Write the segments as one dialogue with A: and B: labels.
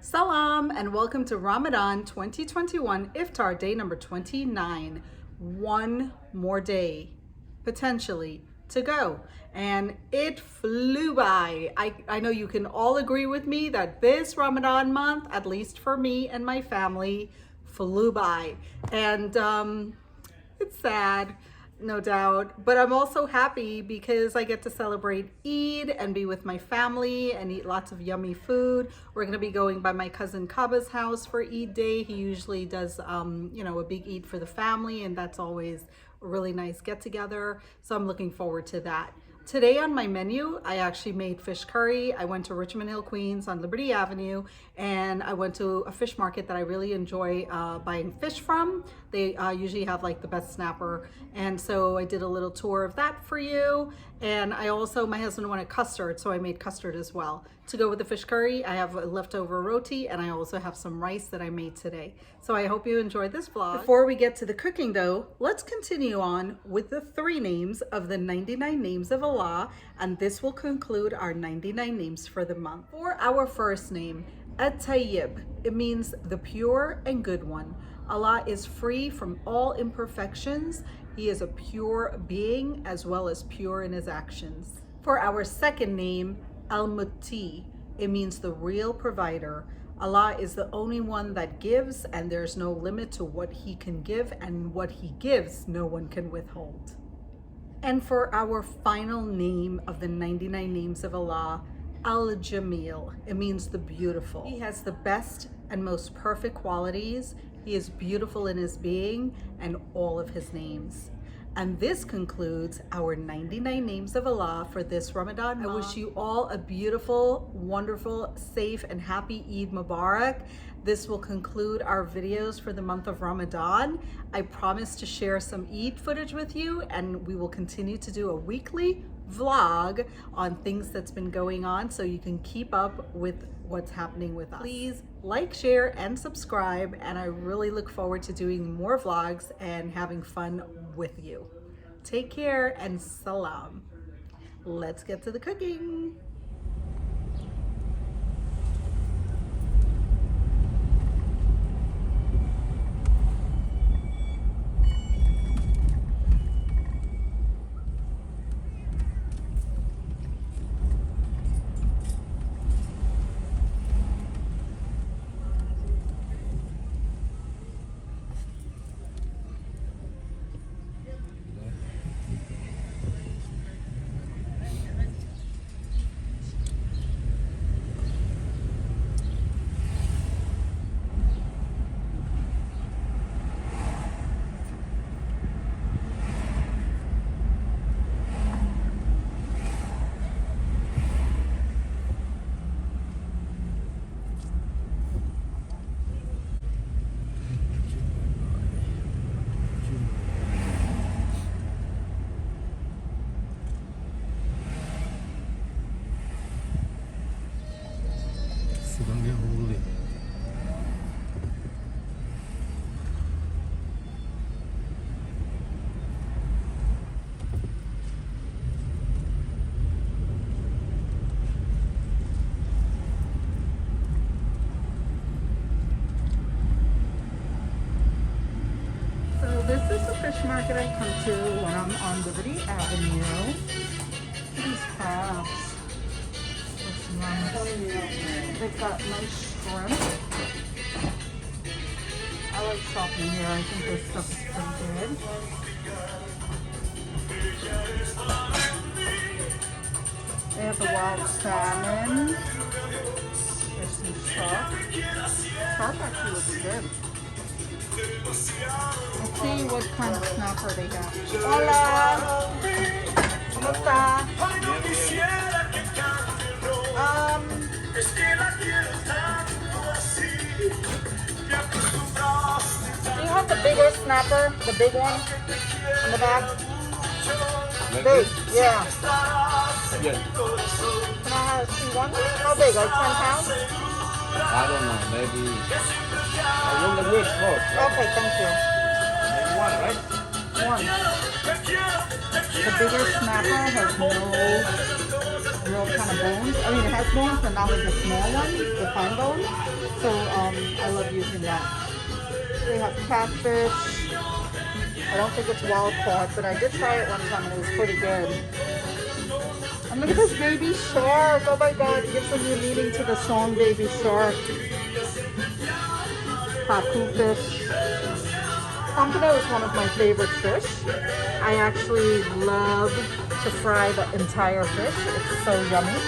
A: Salam and welcome to Ramadan 2021 Iftar day number 29. One more day, potentially, to go. And it flew by. I know you can all agree with me that this Ramadan month, at least for me and my family, flew by. And it's sad, no doubt, but I'm also happy because I get to celebrate Eid and be with my family and eat lots of yummy food. We're going to be going by my cousin Kaba's house for Eid day. He usually does, a big Eid for the family, and that's always a really nice get together. So I'm looking forward to that. Today on my menu, I actually made fish curry. I went to Richmond Hill, Queens on Liberty Avenue, and I went to a fish market that I really enjoy buying fish from. They usually have like the best snapper. And so I did a little tour of that for you. And I also, my husband wanted custard, so I made custard as well. To go with the fish curry, I have a leftover roti, and I also have some rice that I made today. So I hope you enjoyed this vlog. Before we get to the cooking though, let's continue on with the 3 names of the 99 names of Allah, and this will conclude our 99 names for the month. For our first name, At-Tayyib, it means the pure and good one. Allah is free from all imperfections. He is a pure being as well as pure in his actions. For our second name, Al-Muti, it means the real provider. Allah is the only one that gives, and there's no limit to what he can give, and what he gives, no one can withhold. And for our final name of the 99 names of Allah, Al-Jamil, it means the beautiful. He has the best and most perfect qualities. He is beautiful in his being and all of his names. And this concludes our 99 names of Allah for this Ramadan. I wish you all a beautiful, wonderful, safe, and happy Eid Mubarak. This will conclude our videos for the month of Ramadan. I promise to share some Eid footage with you, and we will continue to do a weekly vlog on things that's been going on so you can keep up with what's happening with us. Please like, share, and subscribe, and I really look forward to doing more vlogs and having fun with you. Take care and salam. Let's get to the cooking. This is the fish market I come to when I'm on Liberty Avenue. These crabs. They've got nice shrimp. I like shopping here. I think this stuff is pretty good. They have the wild salmon. There's some shark. Shark actually looks good. Let's see what kind of snapper they have. Hola! ¿Cómo está? Do you have the bigger snapper? The big one? In the back? Big, yeah. Can I see one? How big? Like 10 pounds?
B: I don't know, maybe. I wonder which first.
A: Okay, thank you.
B: Maybe one, right?
A: One. The bigger snapper has real kind of bones. I mean, it has bones, but not like the small ones, the fine bones. So I love using that. They have catfish. I don't think it's wild caught, but I did try it one time and it was pretty good. And look at this baby shark. Oh my god, it gives a new meaning to the song Baby Shark. Pacu fish. Pompano is one of my favorite fish. I actually love to fry the entire fish. It's so yummy.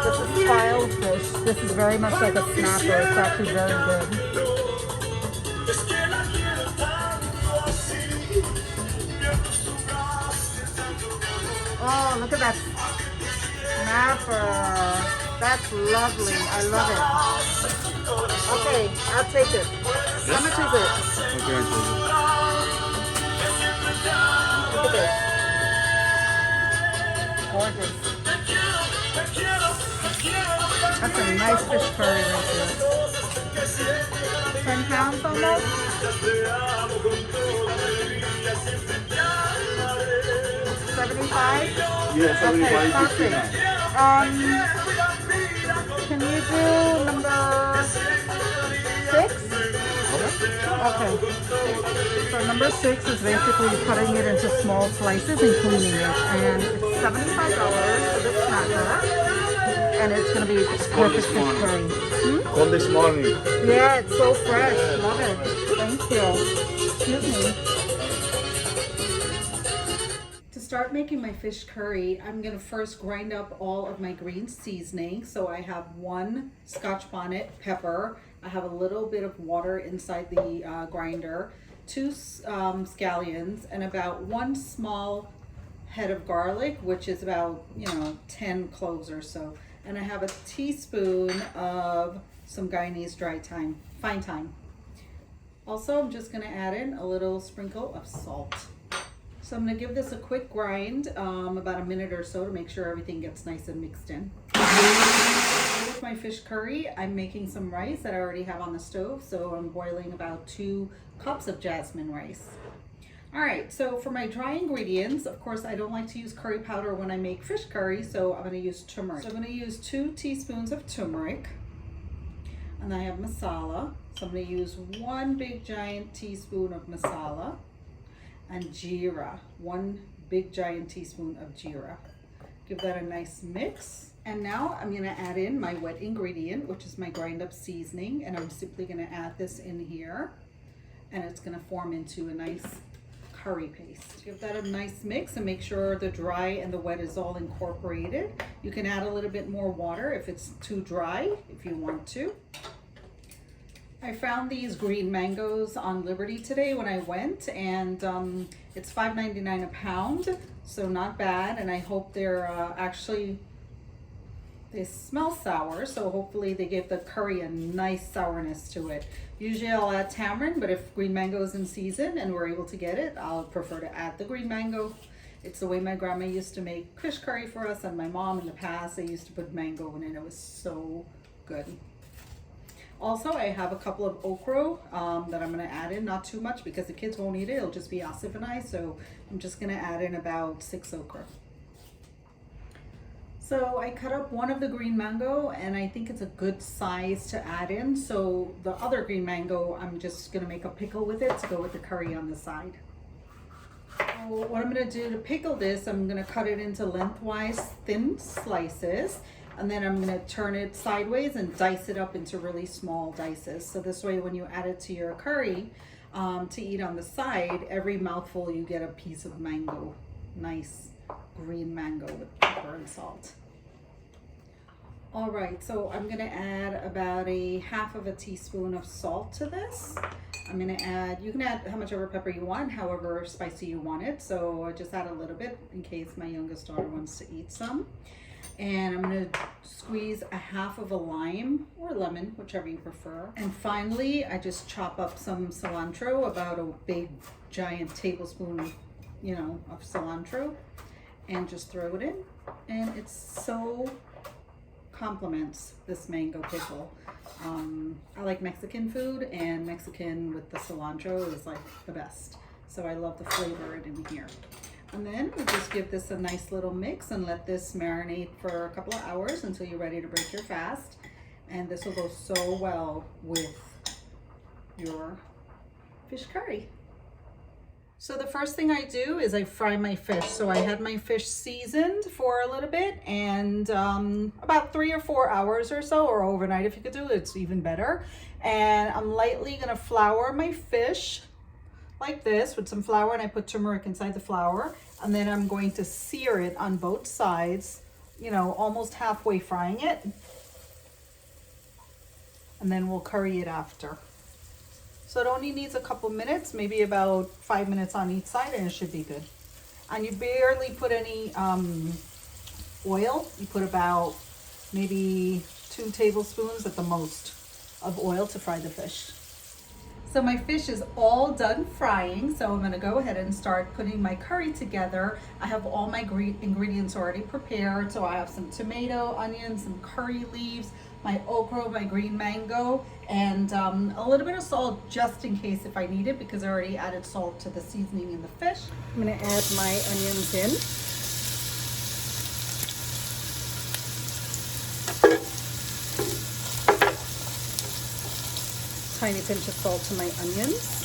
A: This is filed fish. This is very much like a snapper. It's actually very good. Oh, look at that snapper. That's lovely. I love it. Okay, I'll take it. How much is it?
B: Okay,
A: Look at this. Gorgeous. That's a nice fish curry right there. 10 pounds almost. 75?
B: Yeah, 75.
A: Okay, can you do number 6? Okay. So number 6 is basically cutting it into small slices and cleaning it. And it's $75 for this snacker. And it's going to be perfect fish curry.
B: From this morning.
A: Yeah, it's so fresh. Love it. Thank you. Excuse me. To start making my fish curry, I'm going to first grind up all of my green seasoning. So I have 1 Scotch bonnet pepper. I have a little bit of water inside the grinder, 2 scallions, and about 1 small head of garlic, which is about 10 cloves or so. And I have a teaspoon of some Guyanese fine thyme. Also, I'm just going to add in a little sprinkle of salt. So I'm going to give this a quick grind, about a minute or so, to make sure everything gets nice and mixed in. With my fish curry, I'm making some rice that I already have on the stove. So I'm boiling about 2 cups of jasmine rice. All right, so for my dry ingredients, of course, I don't like to use curry powder when I make fish curry, so I'm going to use turmeric. So I'm going to use 2 teaspoons of turmeric, and I have masala. So I'm going to use 1 big giant teaspoon of masala, and jeera, 1 big giant teaspoon of jeera. Give that a nice mix. And now I'm going to add in my wet ingredient, which is my grind up seasoning, and I'm simply going to add this in here, and it's going to form into a nice curry paste. Give that a nice mix and make sure the dry and the wet is all incorporated. You can add a little bit more water if it's too dry, if you want to. I found these green mangoes on Liberty today when I went, and it's $5.99 a pound, so not bad. And I hope they're they smell sour, so hopefully they give the curry a nice sourness to it. Usually I'll add tamarind, but if green mango is in season and we're able to get it, I'll prefer to add the green mango. It's the way my grandma used to make fish curry for us, and my mom in the past, they used to put mango in it. It was so good. Also, I have a couple of okra that I'm going to add in, not too much because the kids won't eat it. It'll just be Asif and I, so I'm just going to add in about 6 okra. So I cut up 1 of the green mango, and I think it's a good size to add in. So the other green mango, I'm just going to make a pickle with it to go with the curry on the side. So what I'm going to do to pickle this, I'm going to cut it into lengthwise thin slices, and then I'm going to turn it sideways and dice it up into really small dices. So this way when you add it to your curry to eat on the side, every mouthful you get a piece of mango. Nice green mango with pepper and salt. All right, so I'm gonna add about a half of a teaspoon of salt to this. I'm gonna add, you can add how much ever pepper you want, however spicy you want it. So I just add a little bit in case my youngest daughter wants to eat some. And I'm gonna squeeze a half of a lime or lemon, whichever you prefer. And finally, I just chop up some cilantro, about a big giant tablespoon, of cilantro, and just throw it in. And it's so complements this mango pickle. I like Mexican food, and Mexican with the cilantro is like the best. So I love to flavor it in here. And then we'll just give this a nice little mix and let this marinate for a couple of hours until you're ready to break your fast. And this will go so well with your fish curry. So the first thing I do is I fry my fish. So I had my fish seasoned for a little bit, and about 3 or 4 hours or so, or overnight if you could do it, it's even better. And I'm lightly gonna flour my fish like this with some flour, and I put turmeric inside the flour. And then I'm going to sear it on both sides, you know, almost halfway frying it. And then we'll curry it after. So it only needs a couple minutes, maybe about 5 minutes on each side, and it should be good. And you barely put any oil. You put about maybe 2 tablespoons at the most of oil to fry the fish. So my fish is all done frying, so I'm gonna go ahead and start putting my curry together. I have all my ingredients already prepared. So I have some tomato, onions, some curry leaves, my okra, my green mango, and a little bit of salt just in case if I need it, because I already added salt to the seasoning in the fish. I'm gonna add my onions in. Tiny pinch of salt to my onions.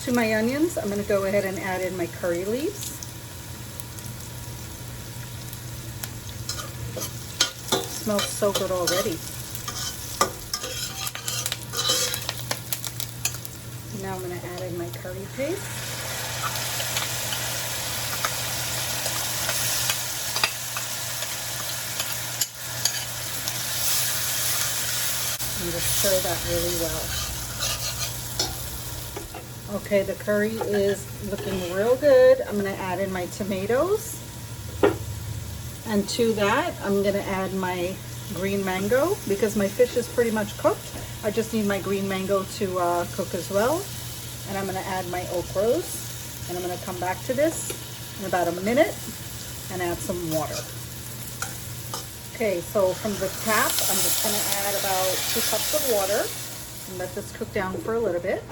A: To my onions, I'm gonna go ahead and add in my curry leaves. Smells so good already. Now I'm going to add in my curry paste. And just stir that really well. Okay, the curry is looking real good. I'm going to add in my tomatoes. And to that, I'm gonna add my green mango because my fish is pretty much cooked. I just need my green mango to cook as well. And I'm gonna add my okras. And I'm gonna come back to this in about a minute and add some water. Okay, so from the tap, I'm just gonna add about 2 cups of water and let this cook down for a little bit.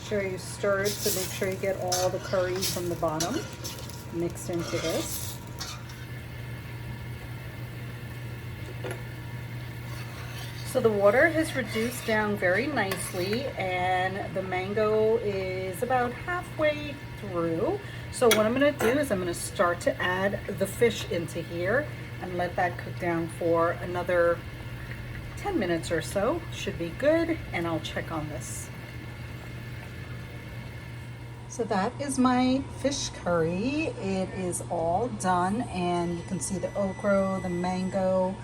A: Sure you stir it to make sure you get all the curry from the bottom mixed into this. So the water has reduced down very nicely, and the mango is about halfway through. So what I'm going to do is I'm going to start to add the fish into here and let that cook down for another 10 minutes or so. Should be good, and I'll check on this. So that is my fish curry. It is all done, and you can see the okra, the mango,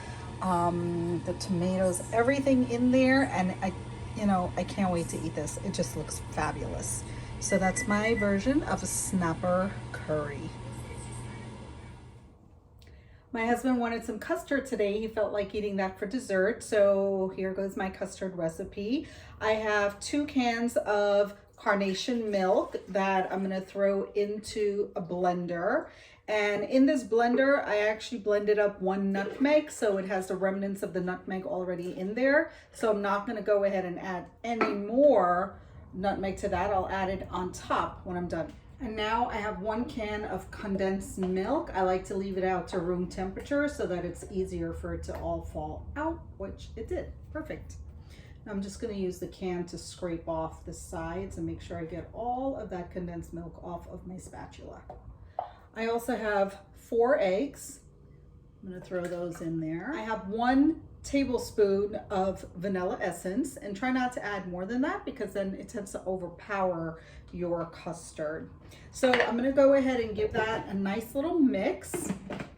A: the tomatoes, everything in there, and I can't wait to eat this. It just looks fabulous. So that's my version of a snapper curry. My husband wanted some custard today. He felt like eating that for dessert. So here goes my custard recipe. I have 2 cans of carnation milk that I'm gonna throw into a blender. And in this blender, I actually blended up 1 nutmeg, so it has the remnants of the nutmeg already in there. So I'm not gonna go ahead and add any more nutmeg to that. I'll add it on top when I'm done. And now I have 1 can of condensed milk. I like to leave it out to room temperature so that it's easier for it to all fall out, which it did. Perfect. I'm just going to use the can to scrape off the sides and make sure I get all of that condensed milk off of my spatula. I also have 4 eggs. I'm going to throw those in there. I have 1 tablespoon of vanilla essence, and try not to add more than that because then it tends to overpower your custard. So I'm going to go ahead and give that a nice little mix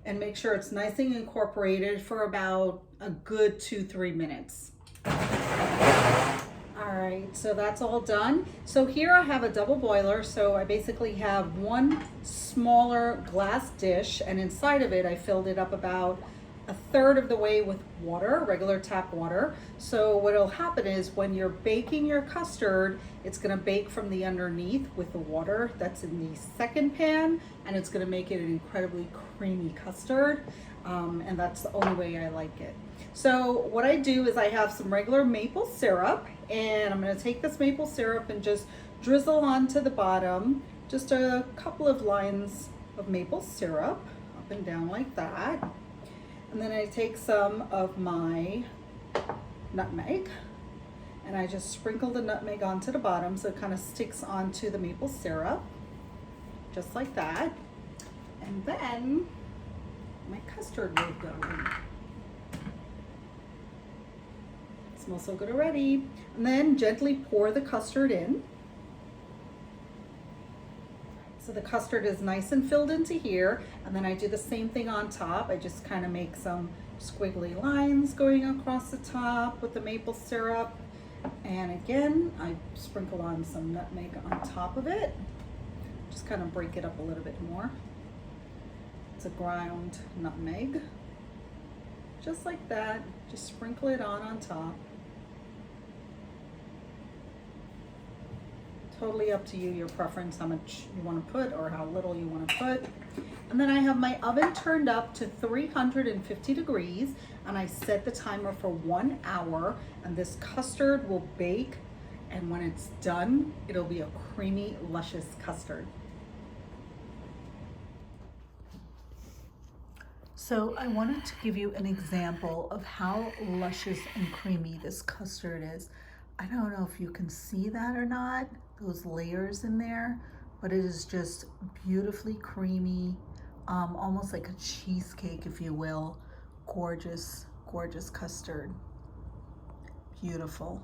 A: and make sure it's nice and incorporated for about a good 2-3 minutes. All right, so that's all done. So here I have a double boiler. So I basically have 1 smaller glass dish, and inside of it I filled it up about 1/3 of the way with water, regular tap water. So what'll happen is when you're baking your custard, it's gonna bake from the underneath with the water that's in the second pan, and it's gonna make it an incredibly creamy custard. And that's the only way I like it. So what I do is I have some regular maple syrup, and I'm going to take this maple syrup and just drizzle onto the bottom, just a couple of lines of maple syrup up and down like that. And then I take some of my nutmeg, and I just sprinkle the nutmeg onto the bottom so it kind of sticks onto the maple syrup, just like that. And then my custard will go in. It smells so good already. And then gently pour the custard in. So the custard is nice and filled into here. And then I do the same thing on top. I just kind of make some squiggly lines going across the top with the maple syrup. And again, I sprinkle on some nutmeg on top of it. Just kind of break it up a little bit more. It's a ground nutmeg. Just like that. Just sprinkle it on top. Totally up to you, your preference, how much you want to put or how little you want to put. And then I have my oven turned up to 350 degrees, and I set the timer for 1 hour, and this custard will bake, and when it's done, it'll be a creamy, luscious custard. So I wanted to give you an example of how luscious and creamy this custard is. I don't know if you can see that or not, those layers in there, but it is just beautifully creamy, almost like a cheesecake, if you will. Gorgeous, gorgeous custard. Beautiful.